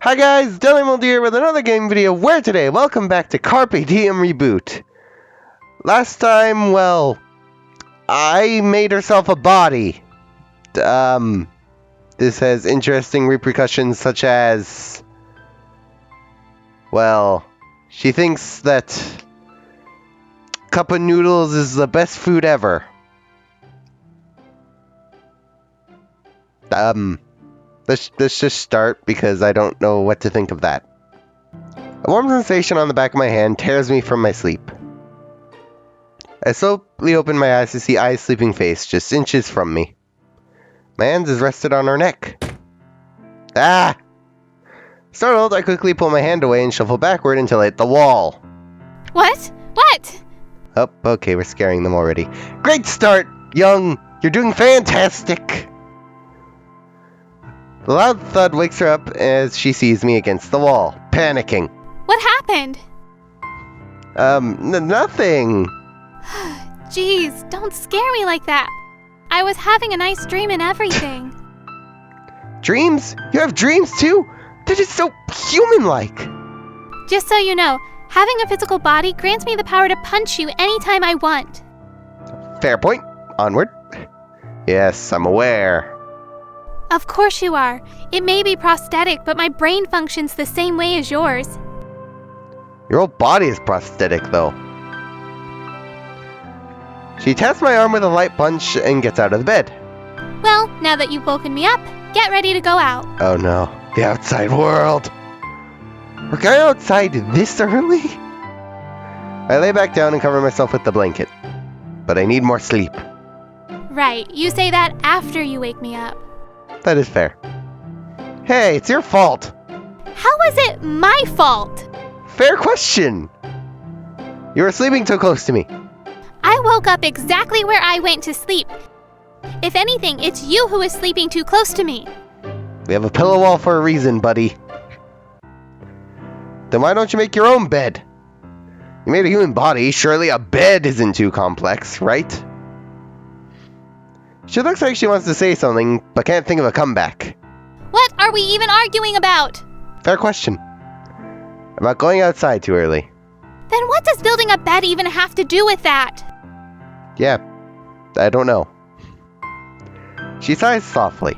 Hi guys, Diem here with another game video. Where today? Welcome back to Carpe Diem Reboot. Last time, well, I made herself a body. This has interesting repercussions such as, well, she thinks that cup of noodles is the best food ever. Let's just start because I don't know what to think of that. A warm sensation on the back of my hand tears me from my sleep. I slowly open my eyes to see Ai's sleeping face just inches from me. My hand is rested on her neck. Ah! Startled, I quickly pull my hand away and shuffle backward until I hit the wall. What? What? Oh, okay, we're scaring them already. Great start, young! You're doing fantastic! The loud thud wakes her up as she sees me against the wall, panicking. What happened? Nothing. Jeez, don't scare me like that. I was having a nice dream and everything. Dreams? You have dreams too? They're just so human-like. Just so you know, having a physical body grants me the power to punch you anytime I want. Fair point. Onward. Yes, I'm aware. Of course you are. It may be prosthetic, but my brain functions the same way as yours. Your whole body is prosthetic, though. She taps my arm with a light punch and gets out of the bed. Well, now that you've woken me up, get ready to go out. Oh no, the outside world. We're going outside this early? I lay back down and cover myself with the blanket. But I need more sleep. Right, you say that after you wake me up. That is fair. Hey, it's your fault. How is it my fault? Fair question. You were sleeping too close to me. I woke up exactly where I went to sleep. If anything, it's you who is sleeping too close to me. We have a pillow wall for a reason, buddy. Then why don't you make your own bed? You made a human body, surely a bed isn't too complex, right? She looks like she wants to say something, but can't think of a comeback. What are we even arguing about? Fair question. About going outside too early. Then what does building a bed even have to do with that? Yeah, I don't know. She sighs softly.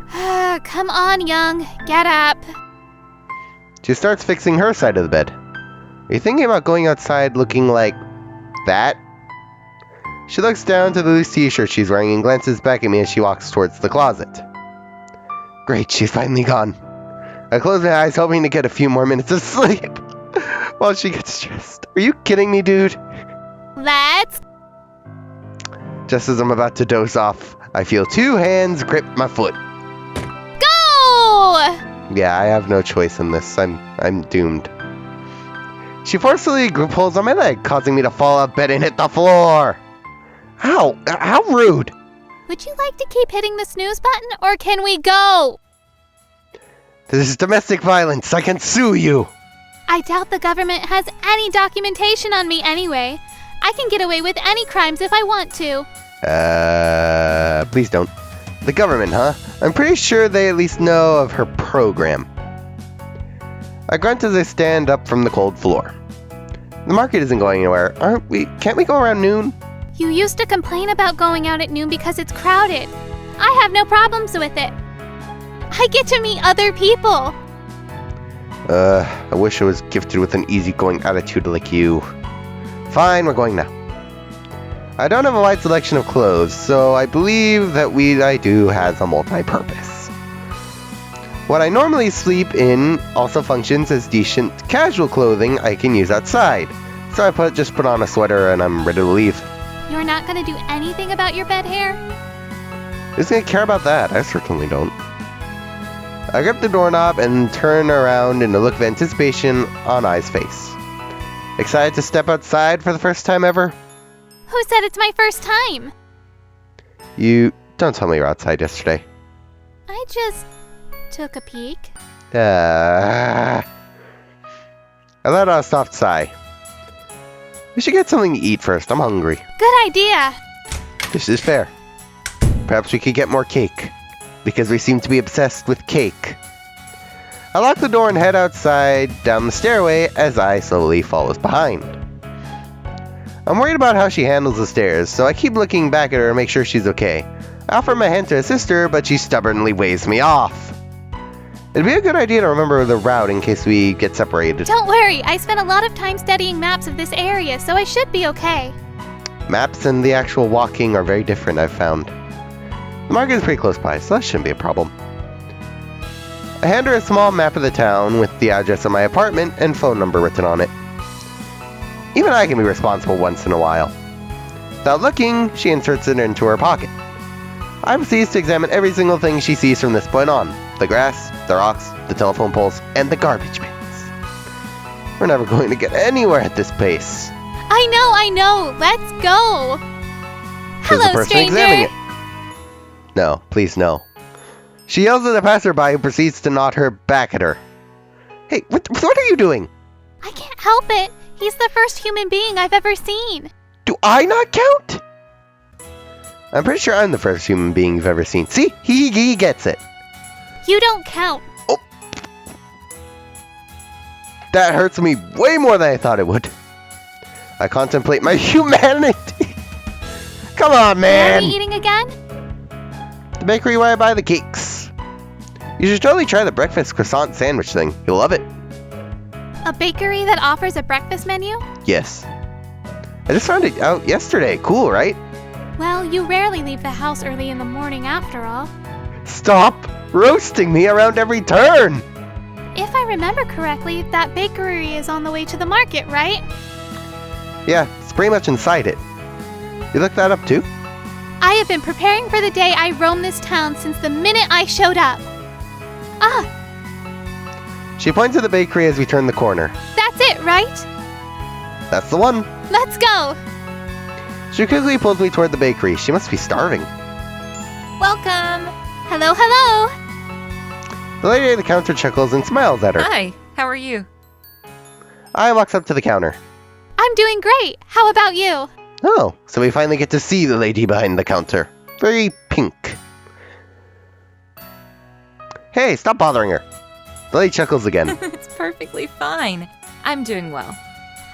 Come on, young. Get up. She starts fixing her side of the bed. Are you thinking about going outside looking like that? She looks down to the loose t-shirt she's wearing and glances back at me as she walks towards the closet. Great, she's finally gone. I close my eyes hoping to get a few more minutes of sleep while she gets dressed. Are you kidding me, dude? Let's... Just as I'm about to doze off, I feel two hands grip my foot. Go! Yeah, I have no choice in this. I'm doomed. She forcefully pulls on my leg, causing me to fall out of bed and hit the floor. Ow! How rude! Would you like to keep hitting the snooze button, or can we go? This is domestic violence. I can sue you. I doubt the government has any documentation on me anyway. I can get away with any crimes if I want to. Please don't. The government, huh? I'm pretty sure they at least know of her program. I grunt as I stand up from the cold floor. The market isn't going anywhere, aren't we? Can't we go around noon? You used to complain about going out at noon because it's crowded. I have no problems with it. I get to meet other people. I wish I was gifted with an easygoing attitude like you. Fine, we're going now. I don't have a wide selection of clothes, so I believe that I do has a multi-purpose. What I normally sleep in also functions as decent casual clothing I can use outside. So I just put on a sweater and I'm ready to leave. You're not going to do anything about your bed hair? Who's going to care about that? I certainly don't. I grip the doorknob and turn around in a look of anticipation on Ai's face. Excited to step outside for the first time ever? Who said it's my first time? You don't tell me you were outside yesterday. I just took a peek. I let out a soft sigh. We should get something to eat first. I'm hungry. Good idea. This is fair. Perhaps we could get more cake, because we seem to be obsessed with cake. I lock the door and head outside down the stairway as I slowly follows behind. I'm worried about how she handles the stairs, so I keep looking back at her to make sure she's okay. I offer my hand to assist her, but she stubbornly waves me off. It'd be a good idea to remember the route in case we get separated. Don't worry, I spent a lot of time studying maps of this area, so I should be okay. Maps and the actual walking are very different, I've found. The market is pretty close by, so that shouldn't be a problem. I hand her a small map of the town with the address of my apartment and phone number written on it. Even I can be responsible once in a while. Without looking, she inserts it into her pocket. I proceed to examine every single thing she sees from this point on. The grass, the rocks, the telephone poles, and the garbage bins. We're never going to get anywhere at this pace. I know. Let's go. Says the Hello, person examining stranger. it. No, please no. She yells at a passerby who proceeds to nod her back at her. Hey, what are you doing? I can't help it. He's the first human being I've ever seen. Do I not count? I'm pretty sure I'm the first human being you've ever seen. See? He gets it. You don't count. Oh. That hurts me way more than I thought it would. I contemplate my humanity. Come on, Where are man. we eating again? The bakery where I buy the cakes. You should totally try the breakfast croissant sandwich thing. You'll love it. A bakery that offers a breakfast menu? Yes. I just found it out yesterday. Cool, right? Well, you rarely leave the house early in the morning after all. Stop roasting me around every turn. If I remember correctly, that bakery is on the way to the market, right? Yeah, it's pretty much inside it. You looked that up too? I have been preparing for the day I roam this town since the minute I showed up. Ah, She points at the bakery as we turn the corner. that's it, right? That's the one. Let's go. She quickly pulls me toward the bakery. She must be starving. Welcome. Hello. The lady at the counter chuckles and smiles at her. Hi, how are you? I walks up to the counter. I'm doing great. How about you? Oh, so we finally get to see the lady behind the counter. Very pink. Hey, stop bothering her. The lady chuckles again. It's perfectly fine. I'm doing well.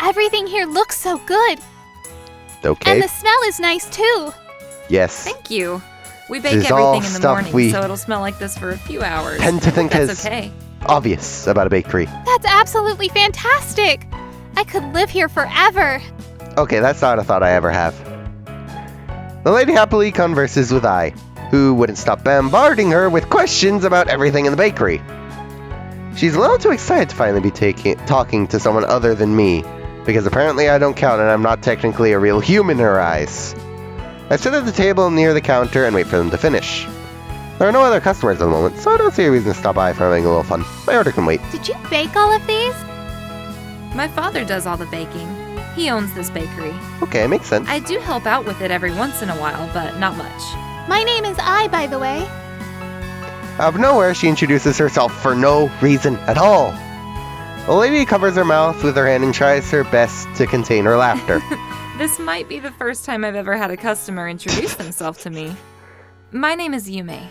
Everything here looks so good. Okay. And the smell is nice too. Yes. Thank you. We This bake is all everything in the stuff morning, we so it'll smell like this for a few hours. Tend to think That's is okay. obvious about a bakery. That's absolutely fantastic. I could live here forever. Okay, that's not a thought I ever have. The lady happily converses with I, who wouldn't stop bombarding her with questions about everything in the bakery. She's a little too excited to finally be talking to someone other than me, because apparently I don't count and I'm not technically a real human in her eyes. I sit at the table near the counter and wait for them to finish. There are no other customers at the moment, so I don't see a reason to stop by for having a little fun. My order can wait. Did you bake all of these? My father does all the baking. He owns this bakery. Okay, makes sense. I do help out with it every once in a while, but not much. My name is I, by the way. Out of nowhere, she introduces herself for no reason at all. The lady covers her mouth with her hand and tries her best to contain her laughter. This might be the first time I've ever had a customer introduce themselves to me. My name is Yume.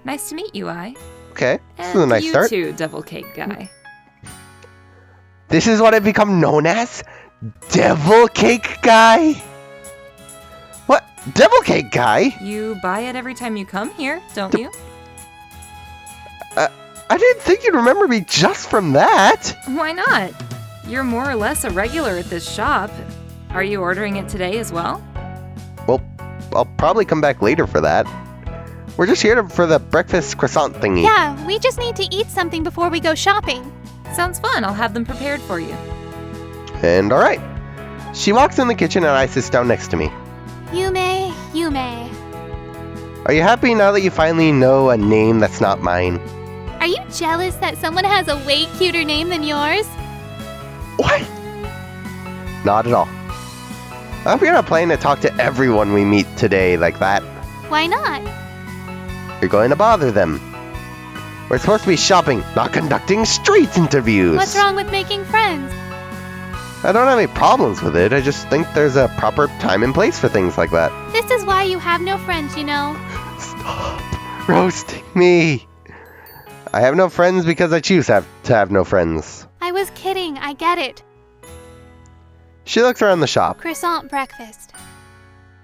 Nice to meet you, I. Okay, this is And a nice you start. too, Devil Cake Guy. This is what I've become known as? Devil Cake Guy? What? Devil Cake Guy? You buy it every time you come here, don't you? I didn't think you'd remember me just from that. Why not? You're more or less a regular at this shop. Are you ordering it today as well? Well, I'll probably come back later for that. We're just here for the breakfast croissant thingy. Yeah, we just need to eat something before we go shopping. Sounds fun. I'll have them prepared for you. And alright. She walks in the kitchen and I sits down next to me. Yume. Are you happy now that you finally know a name that's not mine? Are you jealous that someone has a way cuter name than yours? What? Not at all. I hope you're not planning to talk to everyone we meet today like that. Why not? You're going to bother them. We're supposed to be shopping, not conducting street interviews. What's wrong with making friends? I don't have any problems with it. I just think there's a proper time and place for things like that. This is why you have no friends, you know. Stop roasting me. I have no friends because I choose to have no friends. I was kidding, I get it. She looks around the shop. Croissant breakfast.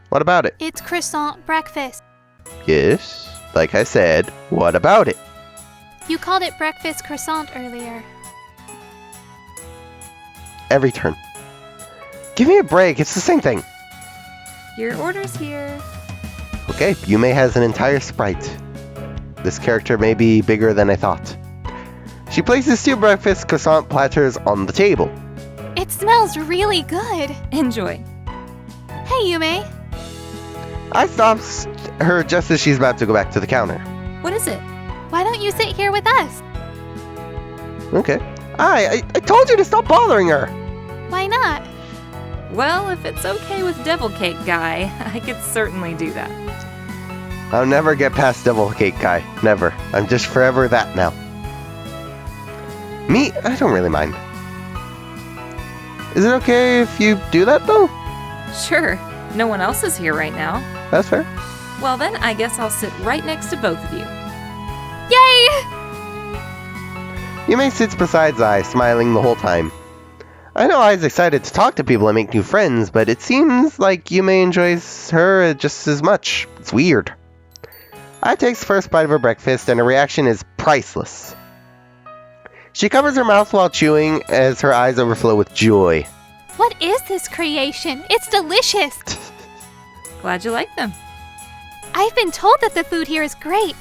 What about it? It's croissant breakfast. Yes, like I said, what about it? You called it breakfast croissant earlier. Every turn. Give me a break, it's the same thing. Your order's here. Okay, Yume has an entire sprite. This character may be bigger than I thought. She places 2 breakfast croissant platters on the table. It smells really good. Enjoy. Hey, Yume. I stop her just as she's about to go back to the counter. What is it? Why don't you sit here with us? Okay. I told you to stop bothering her! Why not? Well, if it's okay with Devil Cake Guy, I could certainly do that. I'll never get past Devil Cake Guy. Never. I'm just forever that now. Me? I don't really mind. Is it okay if you do that, though? Sure. No one else is here right now. That's fair. Well then, I guess I'll sit right next to both of you. Yay! Yume sits beside Ai, smiling the whole time. I know Ai's excited to talk to people and make new friends, but it seems like Yume enjoys her just as much. It's weird. Ai takes the first bite of her breakfast, and her reaction is priceless. She covers her mouth while chewing as her eyes overflow with joy. What is this creation? It's delicious. Glad you like them. I've been told that the food here is great,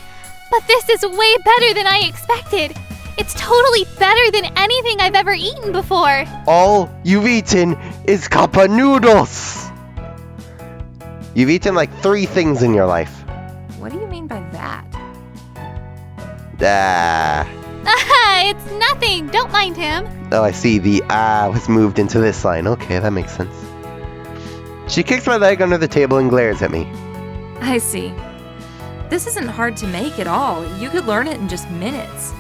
but this is way better than I expected. It's totally better than anything I've ever eaten before. All you've eaten is Carpe noodles! You've eaten like 3 things in your life. What do you mean by that? Aha, it's nothing. Don't mind him. Oh, I see. The was moved into this line. Okay, that makes sense. She kicks my leg under the table and glares at me. I see. This isn't hard to make at all. You could learn it in just minutes.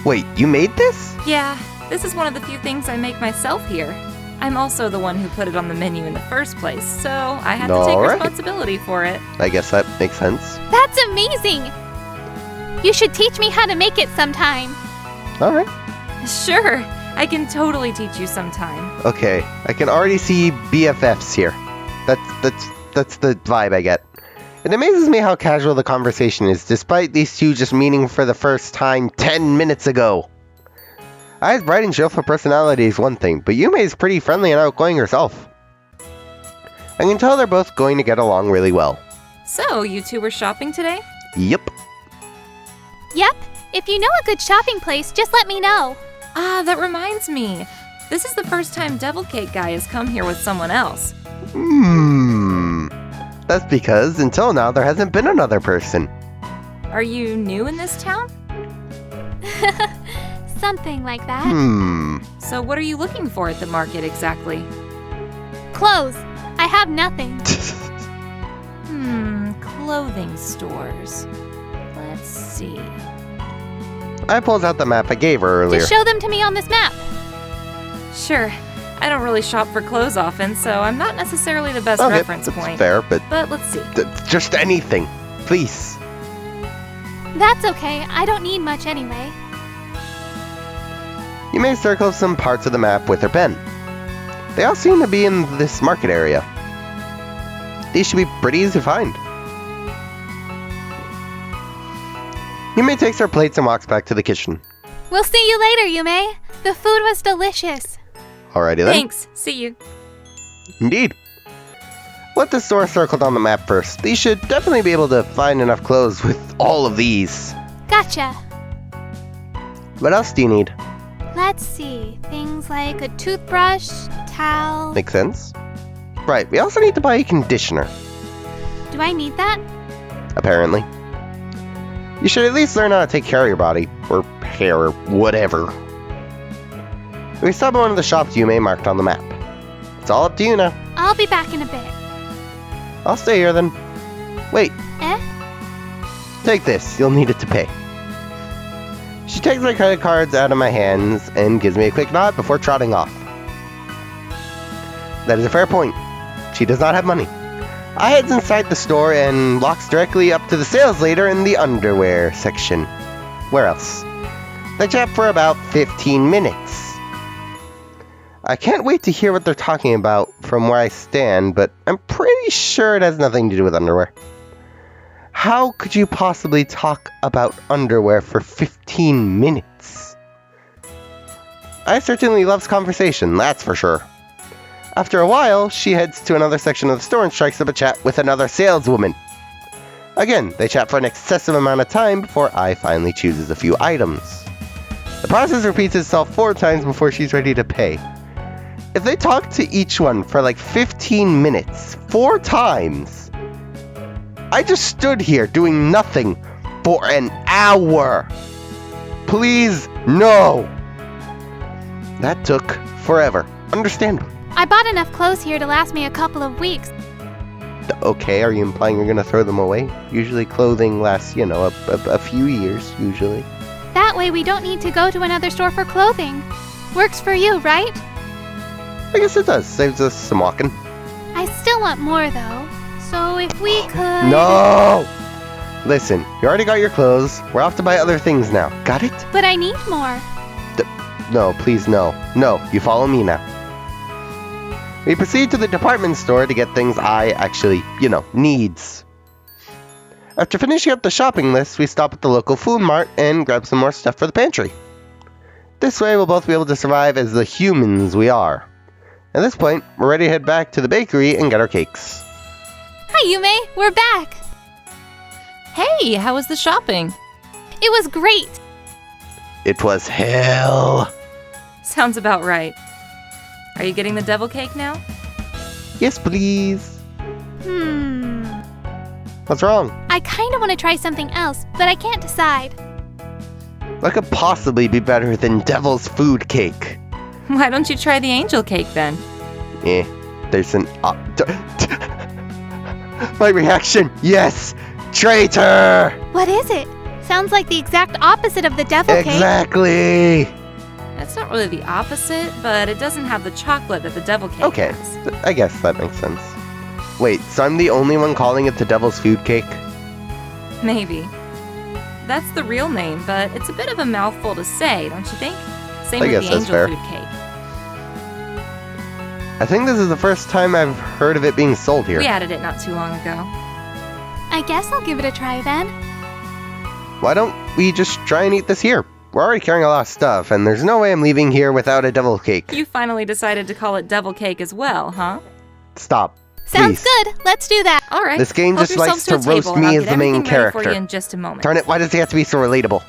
Wait, you made this? Yeah, this is one of the few things I make myself here. I'm also the one who put it on the menu in the first place, so I had to take Alright. responsibility for it. I guess that makes sense. That's amazing. You should teach me how to make it sometime. Alright. Sure, I can totally teach you sometime. Okay, I can already see BFFs here. That's the vibe I get. It amazes me how casual the conversation is, despite these two just meeting for the first time 10 minutes ago. Ai's bright and cheerful personality is one thing, but Yume is pretty friendly and outgoing herself. I can tell they're both going to get along really well. So, you two were shopping today? Yep. Yep. If you know a good shopping place, just let me know. Ah, that reminds me. This is the first time Devil Cake Guy has come here with someone else. That's because, until now, there hasn't been another person. Are you new in this town? Something like that. So what are you looking for at the market exactly? Clothes. I have nothing. Clothing stores. Let's see. I pulled out the map I gave her earlier. Just show them to me on this map. Sure. I don't really shop for clothes often, so I'm not necessarily the best reference that's point. fair, but let's see. just anything. Please. That's okay. I don't need much anyway. You may circle some parts of the map with her pen. They all seem to be in this market area. These should be pretty easy to find. Yume takes her plates and walks back to the kitchen. We'll see you later, Yume. The food was delicious. Alrighty then. Thanks. See you. Indeed. With the store circled on the map first, these should definitely be able to find enough clothes with all of these. Gotcha. What else do you need? Let's see. Things like a toothbrush, towel. Makes sense. Right, we also need to buy a conditioner, Do I need that? apparently. You should at least learn how to take care of your body, or hair, or whatever. We stop at one of the shops Yume marked on the map. It's all up to you now. I'll be back in a bit. I'll stay here then. Wait, Eh? take this. You'll need it to pay. She takes my credit cards out of my hands and gives me a quick nod before trotting off. That is a fair point. She does not have money. I heads inside the store and walks directly up to the sales leader in the underwear section. where else? They chat for about 15 minutes. I can't wait to hear what they're talking about from where I stand, but I'm pretty sure it has nothing to do with underwear. How could you possibly talk about underwear for 15 minutes? I certainly loves conversation, that's for sure. After a while, she heads to another section of the store and strikes up a chat with another saleswoman. Again, they chat for an excessive amount of time before I finally chooses a few items. The process repeats itself 4 times before she's ready to pay. If they talk to each one for like 15 minutes, 4 times, I just stood here doing nothing for an hour. Please, no. That took forever. Understandable. I bought enough clothes here to last me a couple of weeks. Okay, are you implying you're gonna throw them away? Usually clothing lasts, a few years, usually. That way we don't need to go to another store for clothing. Works for you, right? I guess it does. Saves us some walking. I still want more, though. So if we could... No! Listen, you already got your clothes. We're off to buy other things now. Got it? But I need more. No, please, no. No, you follow me now. We proceed to the department store to get things I actually, needs. After finishing up the shopping list, we stop at the local food mart and grab some more stuff for the pantry. This way, we'll both be able to survive as the humans we are. At this point, we're ready to head back to the bakery and get our cakes. Hi, Yume. We're back. Hey, how was the shopping? It was great. It was hell. Sounds about right. Are you getting the devil cake now? Yes, please. What's wrong? I kind of want to try something else, but I can't decide. What could possibly be better than devil's food cake? Why don't you try the angel cake then? There's an... My reaction, yes! Traitor! What is it? Sounds like the exact opposite of the devil cake. Exactly! That's not really the opposite, but it doesn't have the chocolate that the devil cake Okay, has. I guess that makes sense. Wait, so I'm the only one calling it the devil's food cake? Maybe. That's the real name, but it's a bit of a mouthful to say, don't you think? Same I with guess the that's angel fair. food cake. I think this is the first time I've heard of it being sold here. We added it not too long ago. I guess I'll give it a try then. Why don't we just try and eat this here? We're already carrying a lot of stuff, and there's no way I'm leaving here without a devil cake. You finally decided to call it devil cake as well, huh? Stop. Sounds Please. good. Let's do that. All right. This game Help just likes to yourselves a roast table, and me I'll as get the main everything ready for character. you in just a moment. Darn it, why does he have to be so relatable?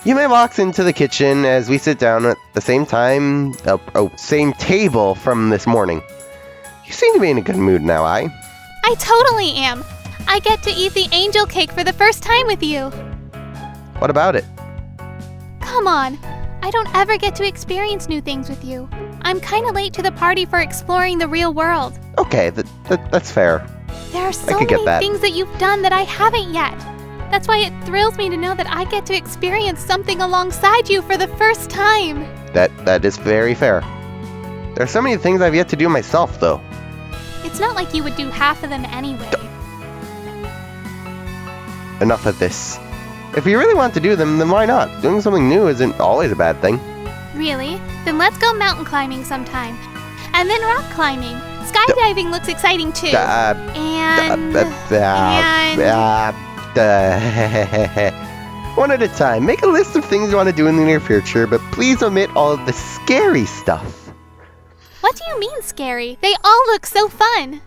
Yume walks into the kitchen as we sit down at the same time, same table from this morning. You seem to be in a good mood now, I totally am. I get to eat the angel cake for the first time with you. What about it? Come on. I don't ever get to experience new things with you. I'm kind of late to the party for exploring the real world. Okay, that's fair. There are so could get many that. things that you've done that I haven't yet. That's why it thrills me to know that I get to experience something alongside you for the first time. That is very fair. There are so many things I've yet to do myself, though. It's not like you would do half of them anyway. Enough of this. If you really want to do them, then why not? Doing something new isn't always a bad thing. Really? Then let's go mountain climbing sometime. And then rock climbing. Skydiving looks exciting too. One at a time. Make a list of things you want to do in the near future, but please omit all of the scary stuff. What do you mean scary? They all look so fun.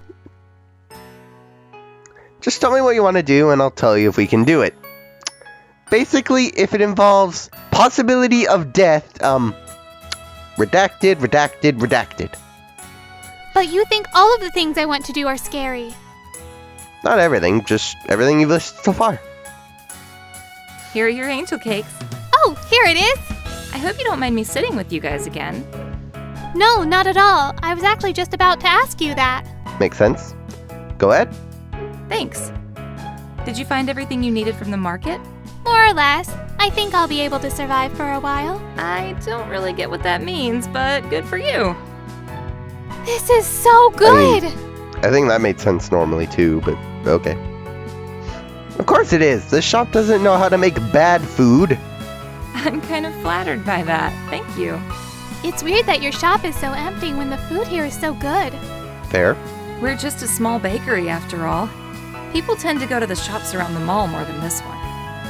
Just tell me what you want to do, and I'll tell you if we can do it. Basically, if it involves possibility of death, redacted. But you think all of the things I want to do are scary. Not everything, just everything you've listed so far. Here are your angel cakes. Oh, here it is. I hope you don't mind me sitting with you guys again. No, not at all. I was actually just about to ask you that. Makes sense. Go ahead. Thanks. Did you find everything you needed from the market? More or less. I think I'll be able to survive for a while. I don't really get what that means, but good for you. This is so good! I think that made sense normally too, but okay. Of course it is. This shop doesn't know how to make bad food. I'm kind of flattered by that. Thank you. It's weird that your shop is so empty when the food here is so good. Fair. We're just a small bakery after all. People tend to go to the shops around the mall more than this one.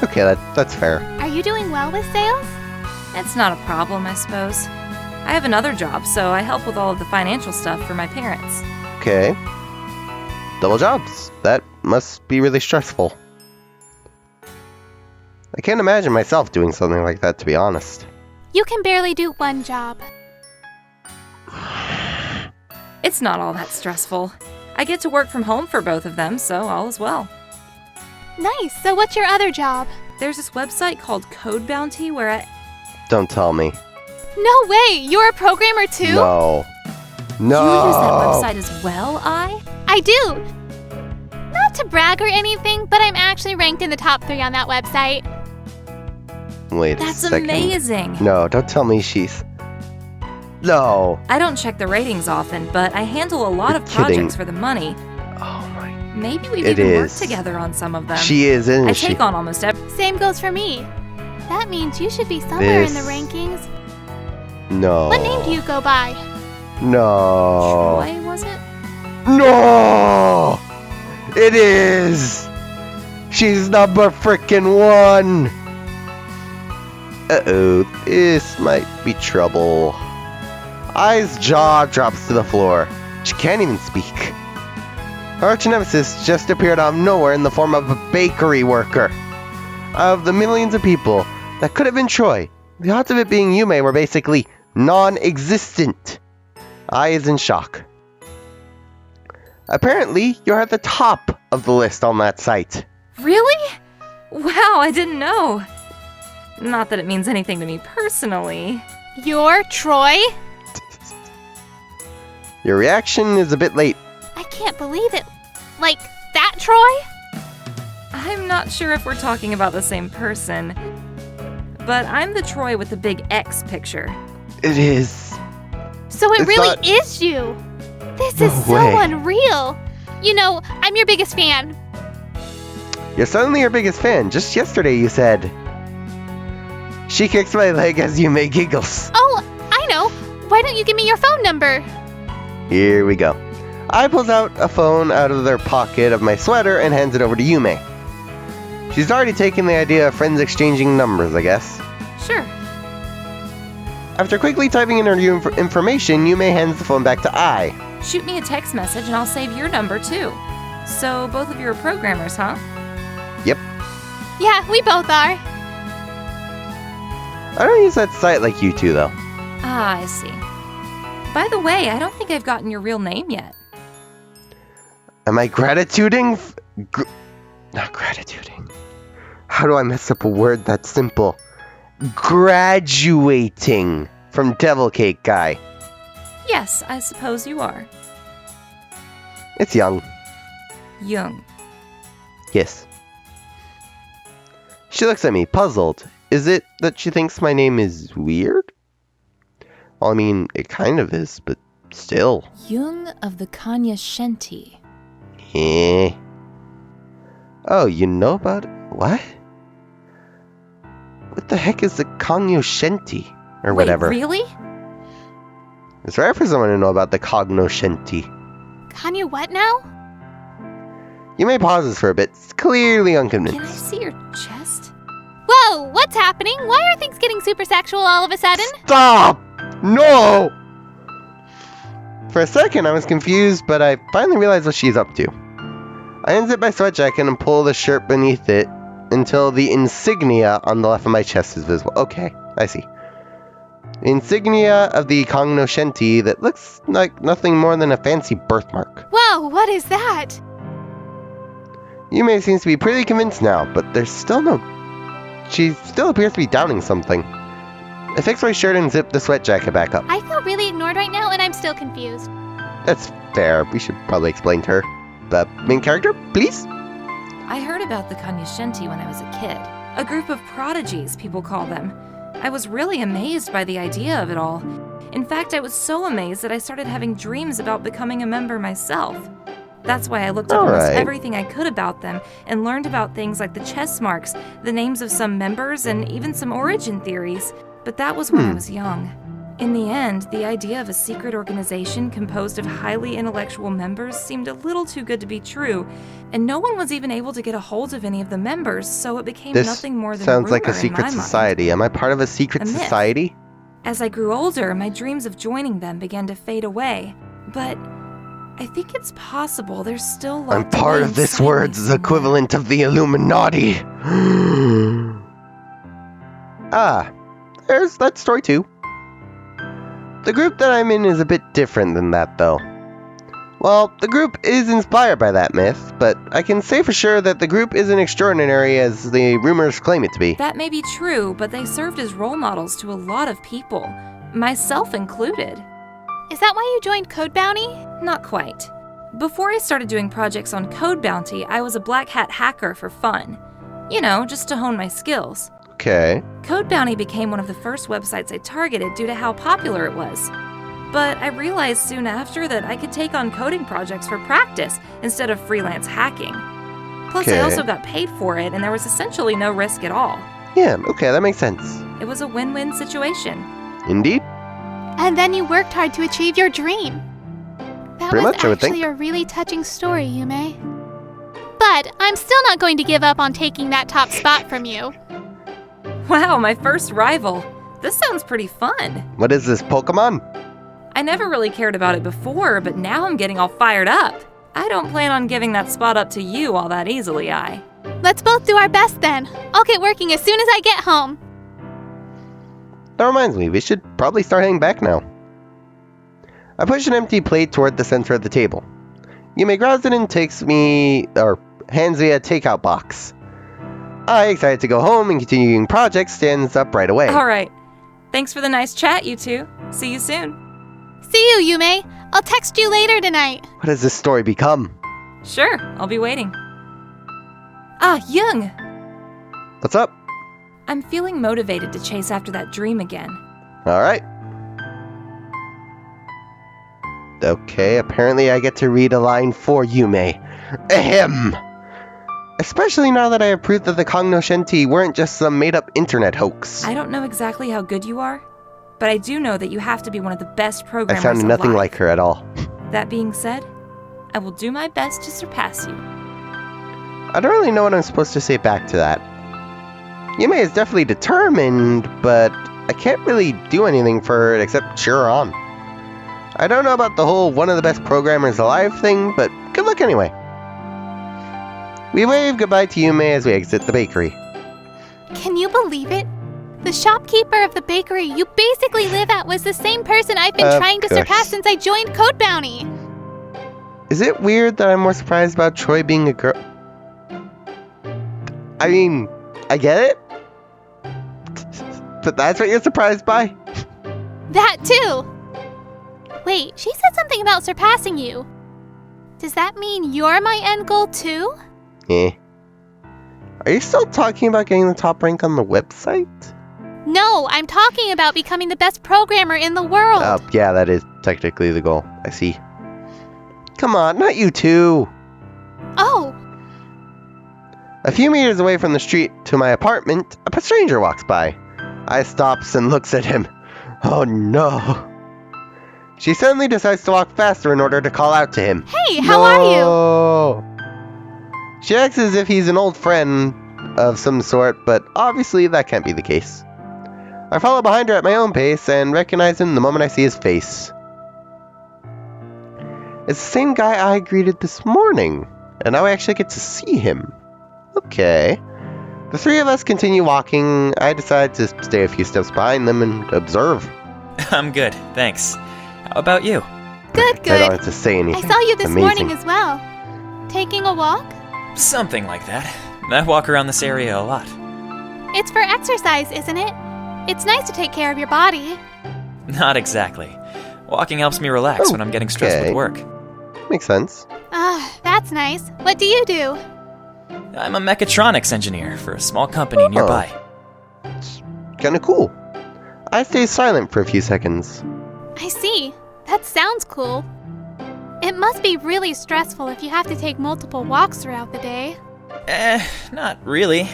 Okay, that's fair. Are you doing well with sales? It's not a problem, I suppose. I have another job, so I help with all of the financial stuff for my parents. Okay. Double jobs. That must be really stressful. I can't imagine myself doing something like that, to be honest. You can barely do one job. It's not all that stressful. I get to work from home for both of them, so all is well. Nice. So what's your other job? There's this website called Code Bounty where I... Don't tell me. No way. You're a programmer too? No. No. You use that website as well, I do. Not to brag or anything, but I'm actually ranked in the top 3 on that website. Wait a That's second. amazing. No, don't tell me she's... No. I don't check the ratings often, but I handle a lot You're of projects kidding. for the money. Oh my... Maybe we've It even is. worked together on some of them. She is, isn't I she? take on almost every... Same goes for me. That means you should be somewhere in the This- rankings. No. What name do you go by? No. Troy, was it? No! It is! She's number frickin' 1! Uh-oh, this might be trouble. Ai's jaw drops to the floor. She can't even speak. Her arch nemesis just appeared out of nowhere in the form of a bakery worker. Out of the millions of people that could have been Troy, the odds of it being Yume were basically non-existent. Ai is in shock. Apparently, you're at the top of the list on that site. Really? Wow, I didn't know. Not that it means anything to me personally. You're Troy? Your reaction is a bit late. I can't believe it. Like, that Troy? I'm not sure if we're talking about the same person, but I'm the Troy with the big X picture. It is. So it It's really not- is you. This No is so way. unreal. You know, I'm your biggest fan. You're suddenly your biggest fan. Just yesterday you said. She kicks my leg as you make giggles. Oh, I know. Why don't you give me your phone number? Here we go. I pulls out a phone out of their pocket of my sweater and hands it over to Yume. She's already taken the idea of friends exchanging numbers, I guess. Sure. After quickly typing in her information, Yume hands the phone back to Ai. Shoot me a text message and I'll save your number too. So both of you are programmers, huh? Yep. Yeah, we both are. I don't use that site like you two, though. Ah, I see. By the way, I don't think I've gotten your real name yet. Am I gratituding? Not gratituding. How do I mess up a word that simple? Graduating from Devil Cake Guy. Yes, I suppose you are. It's young. Young. Yes. She looks at me, puzzled. Is it that she thinks my name is weird? Well, I mean, it kind of is, but still. Jung of the Kanya Shenti. Eh. Oh, you know about it? What? What the heck is the cognoscenti? Or whatever. Wait, really? It's rare for someone to know about the cognoscenti. Kanye what now? You may pauses for a bit, clearly Can I unconvinced. see your chest? Whoa, what's happening? Why are things getting super sexual all of a sudden? Stop! No! For a second, I was confused, but I finally realized what she's up to. I unzip my sweat jacket and pull the shirt beneath it until the insignia on the left of my chest is visible. Okay, I see. The insignia of the cognoscenti that looks like nothing more than a fancy birthmark. Whoa, what is that? Yume seems to be pretty convinced now, but there's still no... She still appears to be doubting something. I fix my shirt and zip the sweat jacket back up. I feel really ignored right now and I'm still confused. That's fair. We should probably explain to her. The main character, please? I heard about the Kanya Shenti when I was a kid. A group of prodigies, people call them. I was really amazed by the idea of it all. In fact, I was so amazed that I started having dreams about becoming a member myself. That's why I looked up almost Alright. everything I could about them and learned about things like the chess marks, the names of some members, and even some origin theories. But that was when I was young. In the end, the idea of a secret organization composed of highly intellectual members seemed a little too good to be true, and no one was even able to get a hold of any of the members, so it became This nothing more than sounds a like a rumor in secret my mind. society. Am I part of a secret A myth. society? As I grew older, my dreams of joining them began to fade away, but I think it's possible there's still lots I'm part of this word's equivalent of the Illuminati. There's that story too. The group that I'm in is a bit different than that, though. Well, the group is inspired by that myth, but I can say for sure that the group isn't extraordinary as the rumors claim it to be. That may be true, but they served as role models to a lot of people, myself included. Is that why you joined Code Bounty? Not quite. Before I started doing projects on Code Bounty, I was a black hat hacker for fun. You know, just to hone my skills. Okay. Code Bounty became one of the first websites I targeted due to how popular it was. But I realized soon after that I could take on coding projects for practice instead of freelance hacking. Plus, I Okay. also got paid for it, and there was essentially no risk at all. Yeah, okay, that makes sense. It was a win-win situation. Indeed. And then you worked hard to achieve your dream. That Pretty was much, I would actually think. a really touching story, Yume. But I'm still not going to give up on taking that top spot from you. Wow, my first rival. This sounds pretty fun. What is this, Pokemon? I never really cared about it before, but now I'm getting all fired up. I don't plan on giving that spot up to you all that easily, Let's both do our best then. I'll get working as soon as I get home. That reminds me, we should probably start heading back now. I push an empty plate toward the center of the table. Yume grabs it and hands me a takeout box. I, excited to go home and continue doing projects, stands up right away. All right. Thanks for the nice chat, you two. See you soon. See you, Yume. I'll text you later tonight. What has this story become? Sure, I'll be waiting. Ah, Young! What's up? I'm feeling motivated to chase after that dream again. Alright. Okay, apparently I get to read a line for Yume. Ahem! Especially now that I have proof that the Cognoscenti weren't just some made-up internet hoax. I don't know exactly how good you are, but I do know that you have to be one of the best I programmers sounded nothing alive. like her at all. That being said, I will do my best to surpass you. I don't really know what I'm supposed to say back to that. Yume is definitely determined, but I can't really do anything for her except cheer her on. I don't know about the whole one of the best programmers alive thing, but good luck anyway. We wave goodbye to Yume as we exit the bakery. Can you believe it? The shopkeeper of the bakery you basically live at was the same person I've been Of trying to course. surpass since I joined Code Bounty. Is it weird that I'm more surprised about Troy being a girl? I mean, I get it. But that's what you're surprised by? That too. Wait, she said something about surpassing you. Does that mean you're my end goal too? Eh. Are you still talking about getting the top rank on the website? No, I'm talking about becoming the best programmer in the world. Oh, yeah, that is technically the goal. I see. Come on, not you too. Oh, A few meters away from the street to my apartment, a stranger walks by. I stops and looks at him. Oh no. She suddenly decides to walk faster in order to call out to him. hey, how are you? you? She acts as if he's an old friend of some sort, but obviously that can't be the case. I follow behind her at my own pace and recognize him the moment I see his face. It's the same guy I greeted this morning, and now I actually get to see him. Okay. The three of us continue walking. I decide to stay a few steps behind them and observe. I'm good, thanks. How about you? Good, I don't good. have to say I anything. saw you this Amazing. morning as well. Taking a walk? Something like that. I walk around this area a lot. It's for exercise, isn't it? It's nice to take care of your body. Not exactly. Walking helps me relax when I'm getting stressed Okay. with work. Makes sense. Ah, that's nice. What do you do? I'm a mechatronics engineer for a small company nearby. Kinda cool. I stay silent for a few seconds. I see. That sounds cool. It It must be really stressful if you have to take multiple walks throughout the day. Not really.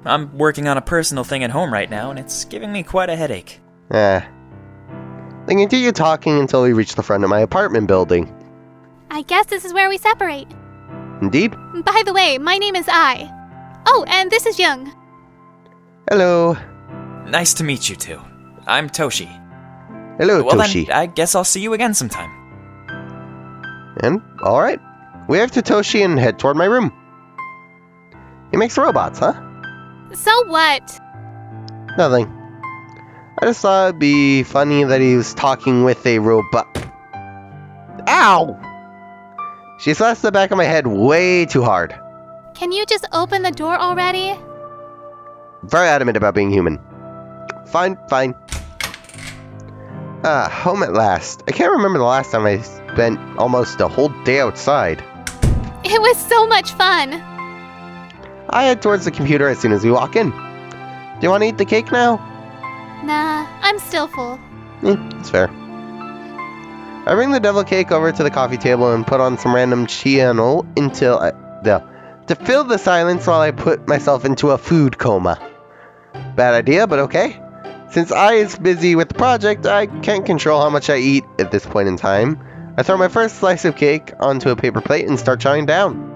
I'm working on a personal thing at home right now, and it's giving me quite a headache. Then continue talking until we reach the front of my apartment building. I guess this is where we separate. Indeed. By the way, my name is Ai. Oh, and this is Young. Hello. Nice to meet you two. I'm Toshi. Hello, Well Toshi. then, I guess I'll see you again sometime. And, alright. Wave to Toshi and head toward my room. He makes robots, huh? So what? Nothing. I just thought it'd be funny that he was talking with a robot. Ow! She slashed the back of my head way too hard. Can you just open the door already? Very adamant about being human. Fine. Home at last. I can't remember the last time I spent almost a whole day outside. It was so much fun. I head towards the computer as soon as we walk in. Do you want to eat the cake now? Nah, I'm still full. That's fair. I bring the devil cake over to the coffee table and put on some random channel to fill the silence while I put myself into a food coma. Bad idea, but okay. Since I is busy with the project, I can't control how much I eat at this point in time. I throw my first slice of cake onto a paper plate and start chowing down.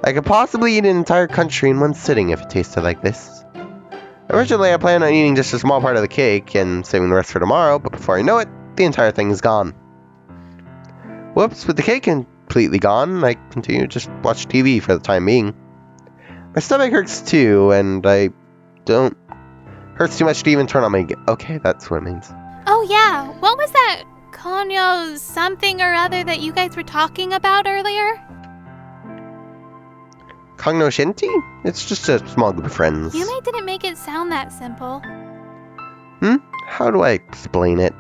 I could possibly eat an entire country in one sitting if it tasted like this. Originally, I planned on eating just a small part of the cake and saving the rest for tomorrow, but before I know it, the entire thing is gone. Whoops, with the cake completely gone, I continue to just watch TV for the time being. My stomach hurts too, and hurts too much to even turn on my... Okay, that's what it means. Oh yeah, what was that Konyo something or other that you guys were talking about earlier? Cognoscenti? It's just a small group of friends. Yume didn't make it sound that simple. How do I explain it?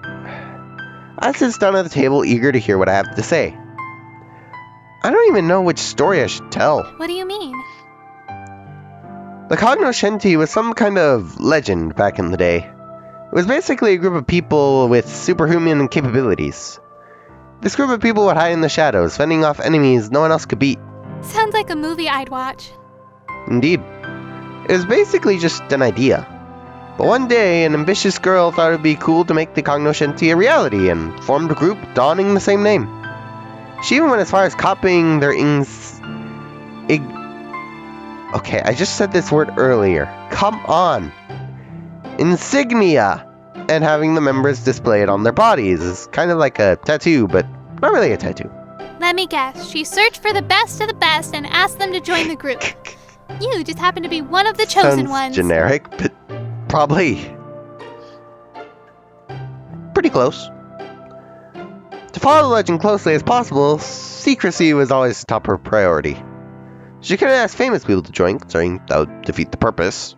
I sit down at the table eager to hear what I have to say. I don't even know which story I should tell. What do you mean? The Cognoscenti was some kind of legend back in the day. It was basically a group of people with superhuman capabilities. This group of people would hide in the shadows, fending off enemies no one else could beat. Sounds like a movie I'd watch. Indeed. It was basically just an idea. But one day, an ambitious girl thought it would be cool to make the Cognoscenti a reality and formed a group donning the same name. She even went as far as copying their Okay, I just said this word earlier. Come on! Insignia! And having the members display it on their bodies is kind of like a tattoo, but not really a tattoo. Let me guess, she searched for the best of the best and asked them to join the group. You just happen to be one of the chosen Sounds ones. generic, but probably pretty close. To follow the legend closely as possible, secrecy was always top her priority. She couldn't ask famous people to join, considering that would defeat the purpose.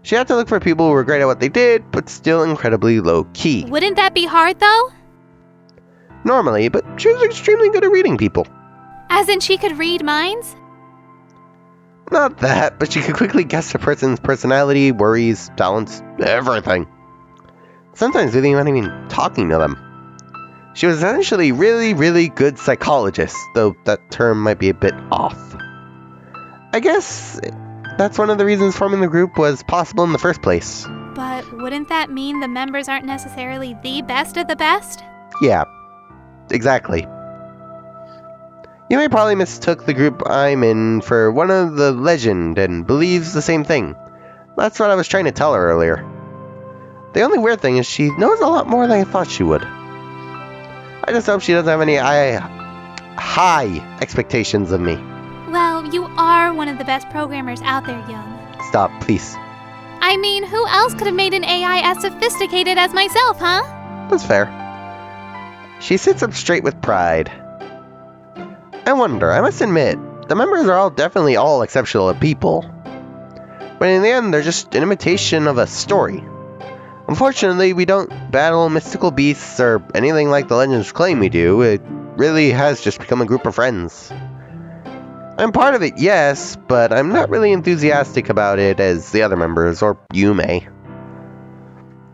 She had to look for people who were great at what they did, but still incredibly low-key. Wouldn't that be hard, though? Normally, but she was extremely good at reading people. As in she could read minds? Not that, but she could quickly guess a person's personality, worries, talents, everything. Sometimes without even talking to them. She was essentially really, really good psychologist, though that term might be a bit off. I guess that's one of the reasons forming the group was possible in the first place. But wouldn't that mean the members aren't necessarily the best of the best? Yeah, exactly. You may probably mistook the group I'm in for one of the legend and believes the same thing. That's what I was trying to tell her earlier. The only weird thing is she knows a lot more than I thought she would. I just hope she doesn't have any high expectations of me. Well, you are one of the best programmers out there, Young. Stop, please. I mean, who else could have made an AI as sophisticated as myself, huh? That's fair. She sits up straight with pride. I wonder, I must admit, the members are definitely all exceptional people. But in the end, they're just an imitation of a story. Unfortunately, we don't battle mystical beasts or anything like the legends claim we do. It really has just become a group of friends. I'm part of it, yes, but I'm not really enthusiastic about it as the other members, or Yume.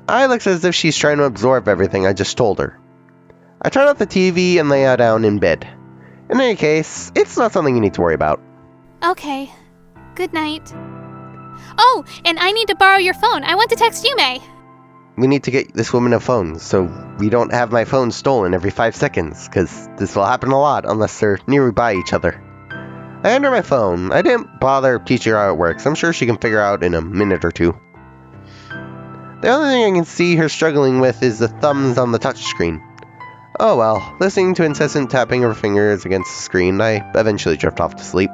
Ai looks as if she's trying to absorb everything I just told her. I turn off the TV and lay down in bed. In any case, it's not something you need to worry about. Okay. Good night. Oh, and I need to borrow your phone. I want to text Yume. We need to get this woman a phone, so we don't have my phone stolen every 5 seconds, because this will happen a lot unless they're nearby each other. I hand her my phone. I didn't bother teaching her how it works. I'm sure she can figure out in a minute or two. The only thing I can see her struggling with is the thumbs on the touchscreen. Oh well, listening to incessant tapping of her fingers against the screen, I eventually drift off to sleep.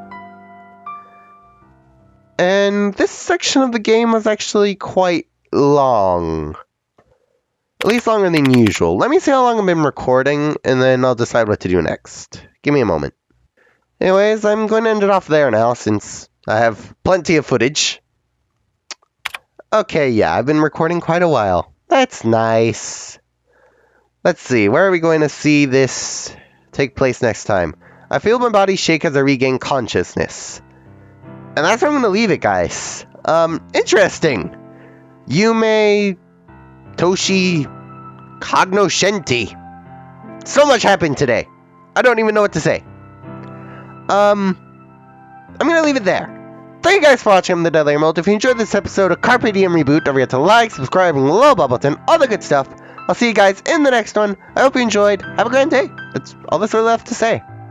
And this section of the game was actually quite long. At least longer than usual. Let me see how long I've been recording, and then I'll decide what to do next. Give me a moment. Anyways, I'm going to end it off there now, since I have plenty of footage. Okay, yeah, I've been recording quite a while. That's nice. Let's see, where are we going to see this take place next time? I feel my body shake as I regain consciousness. And that's where I'm going to leave it, guys. Interesting. Yume Toshi Cognoscenti. So much happened today. I don't even know what to say. I'm going to leave it there. Thank you guys for watching. I'm the Deadly Emerald. If you enjoyed this episode of Carpe Diem Reboot, don't forget to like, subscribe, and the little bell button, all the good stuff. I'll see you guys in the next one. I hope you enjoyed. Have a grand day. That's all that's really left to say.